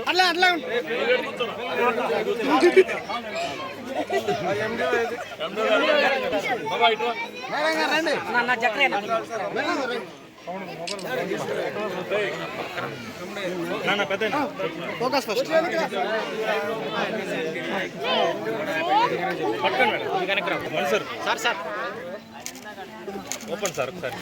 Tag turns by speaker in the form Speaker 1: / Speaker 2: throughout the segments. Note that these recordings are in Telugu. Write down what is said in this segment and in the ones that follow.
Speaker 1: అట్లా అట్లా focus first sir sir
Speaker 2: open sir ఒకసారి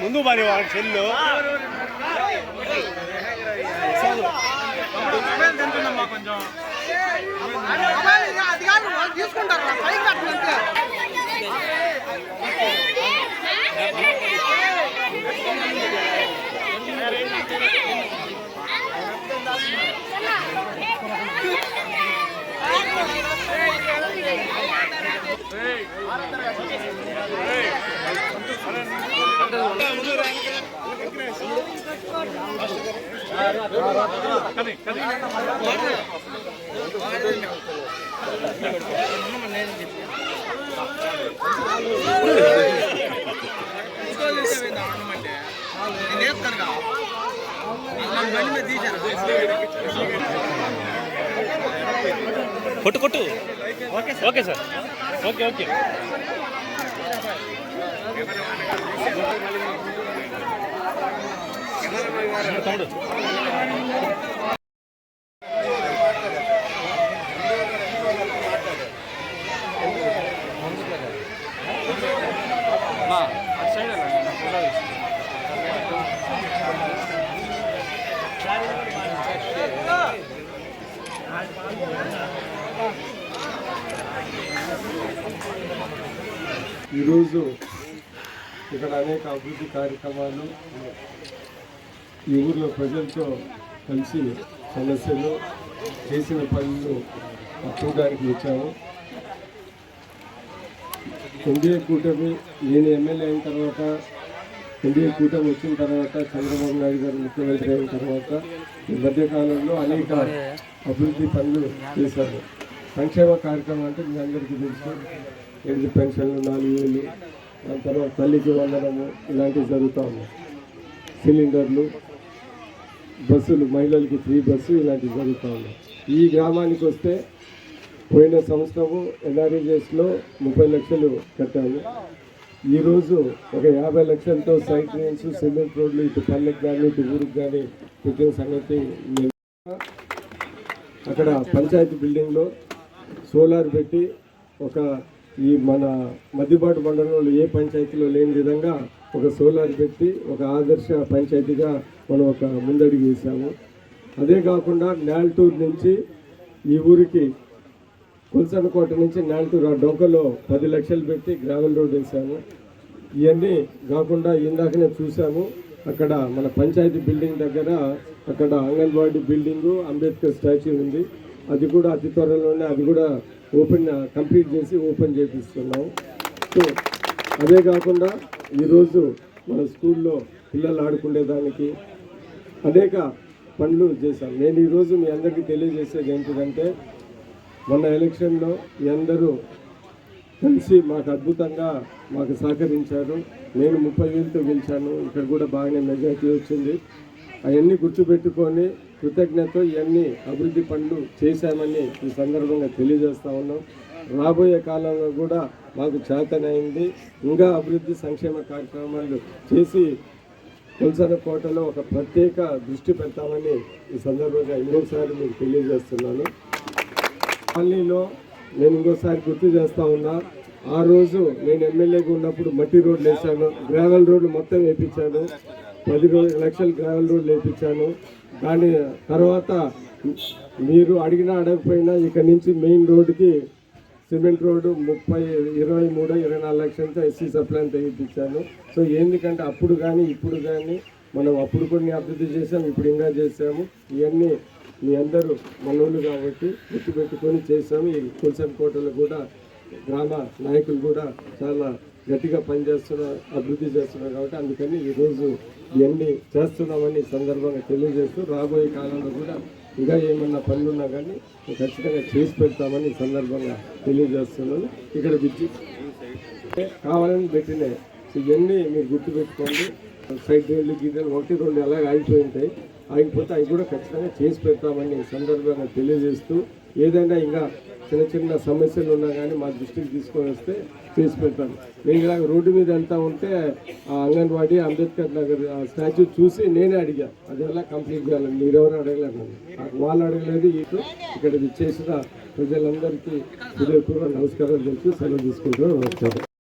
Speaker 2: ముందు మరి వాడి చెల్లు కొంచెం
Speaker 1: తీసుకుంటారు
Speaker 2: కొట్టు కొట్టు ఓకే సార్ ఓకే ఓకే తమ్ముడు
Speaker 3: ఈరోజు ఇక్కడ అనేక అభివృద్ధి కార్యక్రమాలు ఈ ఊర్లో ప్రజలతో కలిసి సమస్యలు చేసిన పనులు చూడడానికి వచ్చాము. ఎన్డీఏ కూటమి నేను ఎమ్మెల్యే అయిన తర్వాత ఎన్డీఏ కూటమి వచ్చిన తర్వాత చంద్రబాబు నాయుడు గారు ముఖ్యమంత్రి అయిన తర్వాత ఈ మధ్యకాలంలో అనేక అభివృద్ధి పనులు చేశారు. సంక్షేమ కార్యక్రమం అంటే మీ అందరికీ తెలుసు. ఎనిమిది పెన్షన్లు 4000, దాని తర్వాత తల్లికి వందనము ఇలాంటివి జరుగుతూ ఉన్నాయి. సిలిండర్లు, బస్సులు, మహిళలకి ఫ్రీ బస్సు ఇలాంటివి జరుగుతూ ఉన్నాయి. ఈ గ్రామానికి వస్తే పోయిన సంవత్సరము ఎన్ఆర్ఈజెస్లో 30 లక్షలు కట్టాము. ఈరోజు ఒక 50 లక్షలతో సైట్ డ్రైన్స్, సిమెంట్ రోడ్లు ఇటు పల్లెకి కానీ ఇటు ఊరికి కానీ పెట్టిన సంగతి అక్కడ పంచాయతీ బిల్డింగ్లో సోలార్ పెట్టి ఒక ఈ మన మధ్యపాటు మండలంలో ఏ పంచాయతీలో లేని విధంగా ఒక సోలార్ పెట్టి ఒక ఆదర్శ పంచాయతీగా మనం ఒక ముందడుగు వేసాము. అదే కాకుండా నేల్టూరు నుంచి ఈ ఊరికి కుల్సనకోట నుంచి నాంటూరు ఆ డొంకలో 10 లక్షలు పెట్టి గ్రావెల్ రోడ్ వేసాము. ఇవన్నీ కాకుండా ఇందాకనే చూసాము, అక్కడ మన పంచాయతీ బిల్డింగ్ దగ్గర అక్కడ అంగన్వాడీ బిల్డింగు, అంబేద్కర్ స్టాచ్యూ ఉంది. అది కూడా అతి త్వరలోనే అది కూడా కంప్లీట్ చేసి ఓపెన్ చేపిస్తున్నాం. సో అదే కాకుండా ఈరోజు మన స్కూల్లో పిల్లలు ఆడుకునేదానికి అనేక పనులు చేశాం. నేను ఈరోజు మీ అందరికీ తెలియజేసేది ఏంటిదంటే, మొన్న ఎలక్షన్లో మీ అందరూ కలిసి మాకు అద్భుతంగా మాకు సహకరించారు. నేను 30,000తో గెలిచాను. ఇక్కడ కూడా బాగానే మెజార్టీ వచ్చింది. అవన్నీ గుర్తుపెట్టుకొని కృతజ్ఞత ఇవన్నీ అభివృద్ధి పనులు చేశామని ఈ సందర్భంగా తెలియజేస్తా ఉన్నాం. రాబోయే కాలంలో కూడా మాకు చేతనైంది ఇంకా అభివృద్ధి సంక్షేమ కార్యక్రమాలు చేసి కుల్సనకోటలో ఒక ప్రత్యేక దృష్టి పెడతామని ఈ సందర్భంగా ఇంకోసారి మీకు తెలియజేస్తున్నాను. కాలనీలో నేను ఇంకోసారి గుర్తు చేస్తా ఉన్నా, ఆ రోజు నేను ఎమ్మెల్యేగా ఉన్నప్పుడు మట్టి రోడ్లు వేసాను, గ్రావెల్ రోడ్లు మొత్తం వేయించాను. 10 లక్షలు గ్రావెల్ రోడ్లు వేయించాను. దాని తర్వాత మీరు అడిగినా అడగకపోయినా ఇక్కడ నుంచి మెయిన్ రోడ్డుకి సిమెంట్ రోడ్డు 23-24 లక్షలతో ఎస్సీ సప్లైన్ తెగిపించాను. సో ఎందుకంటే అప్పుడు కానీ ఇప్పుడు కానీ మనం అప్పుడు కొన్ని అభివృద్ధి చేసాము, ఇప్పుడు ఇంకా చేసాము. ఇవన్నీ మీ అందరూ మనోళ్ళు కాబట్టి గుర్తుపెట్టుకొని చేసాము. ఈ కుల్సనకోటలో కూడా గ్రామ నాయకులు కూడా చాలా గట్టిగా పనిచేస్తున్నారు, అభివృద్ధి చేస్తున్నారు కాబట్టి అందుకని ఈరోజు ఇవన్నీ చేస్తున్నామని సందర్భంగా తెలియజేస్తూ, రాబోయే కాలంలో కూడా ఇంకా ఏమన్నా పనులున్నా కానీ ఖచ్చితంగా చేసి పెడతామని ఈ సందర్భంగా తెలియజేస్తున్నాను. ఇక్కడ విద్యుత్ కావాలని పెట్టినాయి. ఇవన్నీ మీరు గుర్తుపెట్టుకోండి. సైడ్ డ్రైన్లు గీతలు 1-2 అలాగే ఆగిపోయి ఉంటాయి. ఆగిపోతే అవి కూడా ఖచ్చితంగా చేసి పెడతామని ఈ సందర్భంగా తెలియజేస్తూ, ఏదైనా ఇంకా చిన్న సమస్యలు ఉన్నా కానీ మా దృష్టికి తీసుకొని వస్తే చేసి పెడతాను. నేను ఇలాగ రోడ్డు మీద వెళ్తా ఉంటే ఆ అంగన్వాడీ అంబేద్కర్ నగర్ ఆ స్టాచ్యూ చూసి నేనే అడిగా, అది ఎలా కంప్లీట్ చేయాలని. మీరెవరు అడగలేదు, వాళ్ళు అడగలేదు. ఇక్కడ చేసిన ప్రజలందరికీ హృదయపూర్వక నమస్కారాలు తెలుసు సెలవు తీసుకుంటూ వచ్చారు.